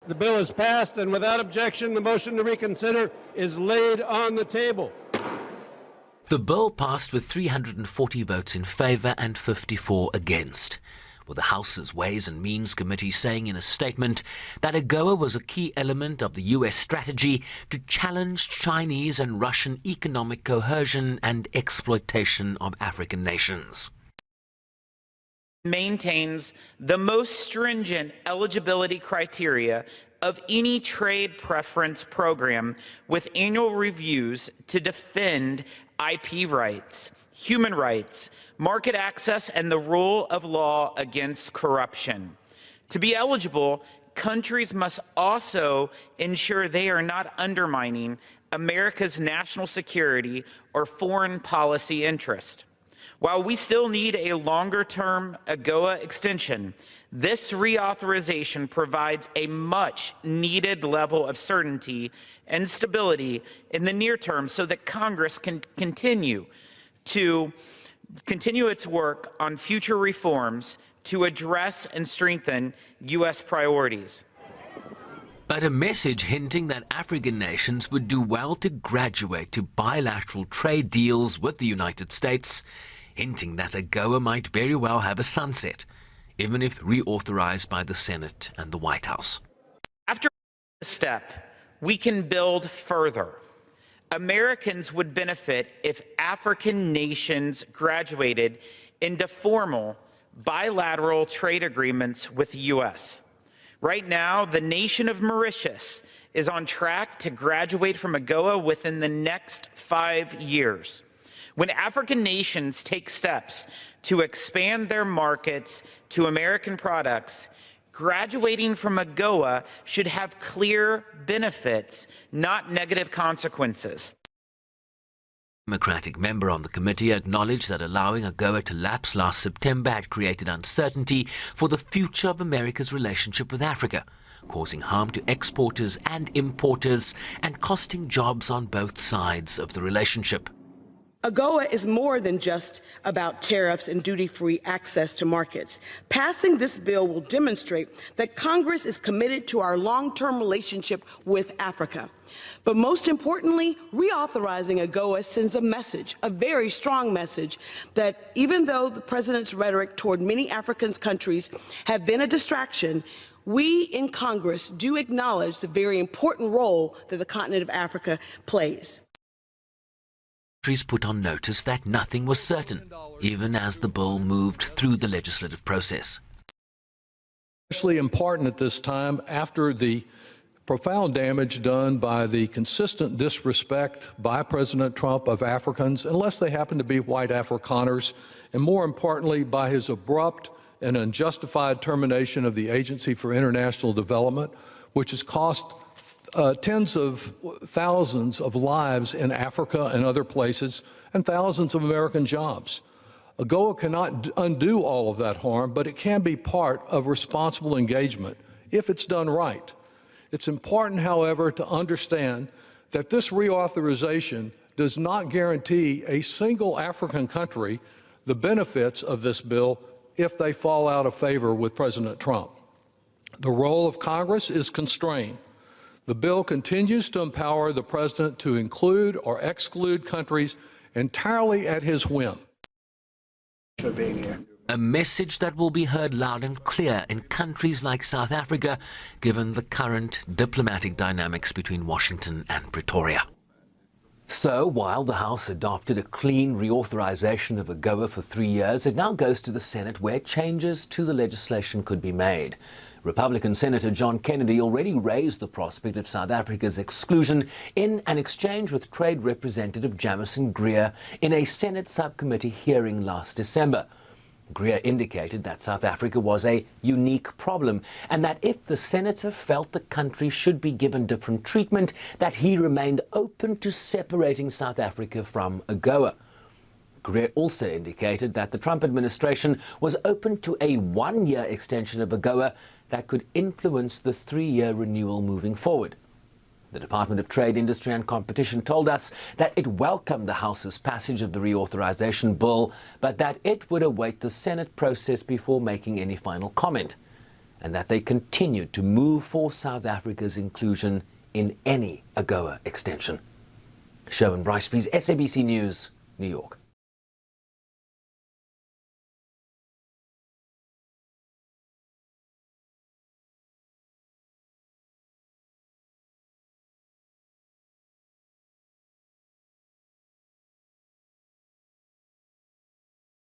The bill is passed, and without objection, the motion to reconsider is laid on the table. The bill passed with 340 votes in favour and 54 against, with the House's Ways and Means Committee saying in a statement that AGOA was a key element of the US strategy to challenge Chinese and Russian economic coercion and exploitation of African nations. Maintains the most stringent eligibility criteria of any trade preference program, with annual reviews to defend IP rights, human rights, market access, and the rule of law against corruption. To be eligible, countries must also ensure they are not undermining America's national security or foreign policy interest. While we still need a longer-term AGOA extension, this reauthorization provides a much-needed level of certainty and stability in the near term so that Congress can continue its work on future reforms to address and strengthen U.S. priorities. But a message hinting that African nations would do well to graduate to bilateral trade deals with the United States, hinting that AGOA might very well have a sunset, even if reauthorized by the Senate and the White House. After this step, we can build further. Americans would benefit if African nations graduated into formal bilateral trade agreements with the U.S. Right now, the nation of Mauritius is on track to graduate from AGOA within the next 5 years. When African nations take steps to expand their markets to American products, graduating from AGOA should have clear benefits, not negative consequences. A Democratic member on the committee acknowledged that allowing AGOA to lapse last September had created uncertainty for the future of America's relationship with Africa, causing harm to exporters and importers and costing jobs on both sides of the relationship. AGOA is more than just about tariffs and duty-free access to markets. Passing this bill will demonstrate that Congress is committed to our long-term relationship with Africa. But most importantly, reauthorizing AGOA sends a message, a very strong message, that even though the President's rhetoric toward many African countries have been a distraction, we in Congress do acknowledge the very important role that the continent of Africa plays. Put on notice that nothing was certain, even as the bill moved through the legislative process. Especially important at this time after the profound damage done by the consistent disrespect by President Trump of Africans, unless they happen to be white Afrikaners, and more importantly, by his abrupt and unjustified termination of the Agency for International Development, which has cost tens of thousands of lives in Africa and other places, and thousands of American jobs. AGOA cannot undo all of that harm, but it can be part of responsible engagement if it's done right. It's important, however, to understand that this reauthorization does not guarantee a single African country the benefits of this bill if they fall out of favor with President Trump. The role of Congress is constrained. The bill continues to empower the President to include or exclude countries entirely at his whim. For being here. A message that will be heard loud and clear in countries like South Africa, given the current diplomatic dynamics between Washington and Pretoria. So, while the House adopted a clean reauthorization of AGOA for 3 years, it now goes to the Senate, where changes to the legislation could be made. Republican Senator John Kennedy already raised the prospect of South Africa's exclusion in an exchange with Trade Representative Jamison Greer in a Senate subcommittee hearing last December. Greer indicated that South Africa was a unique problem and that if the senator felt the country should be given different treatment, that he remained open to separating South Africa from AGOA. Greer also indicated that the Trump administration was open to a 1-year extension of AGOA that could influence the 3-year renewal moving forward. The Department of Trade, Industry and Competition told us that it welcomed the House's passage of the reauthorization bill, but that it would await the Senate process before making any final comment. and that they continued to move for South Africa's inclusion in any AGOA extension. Sherwin Bryce-Pease, SABC News, New York.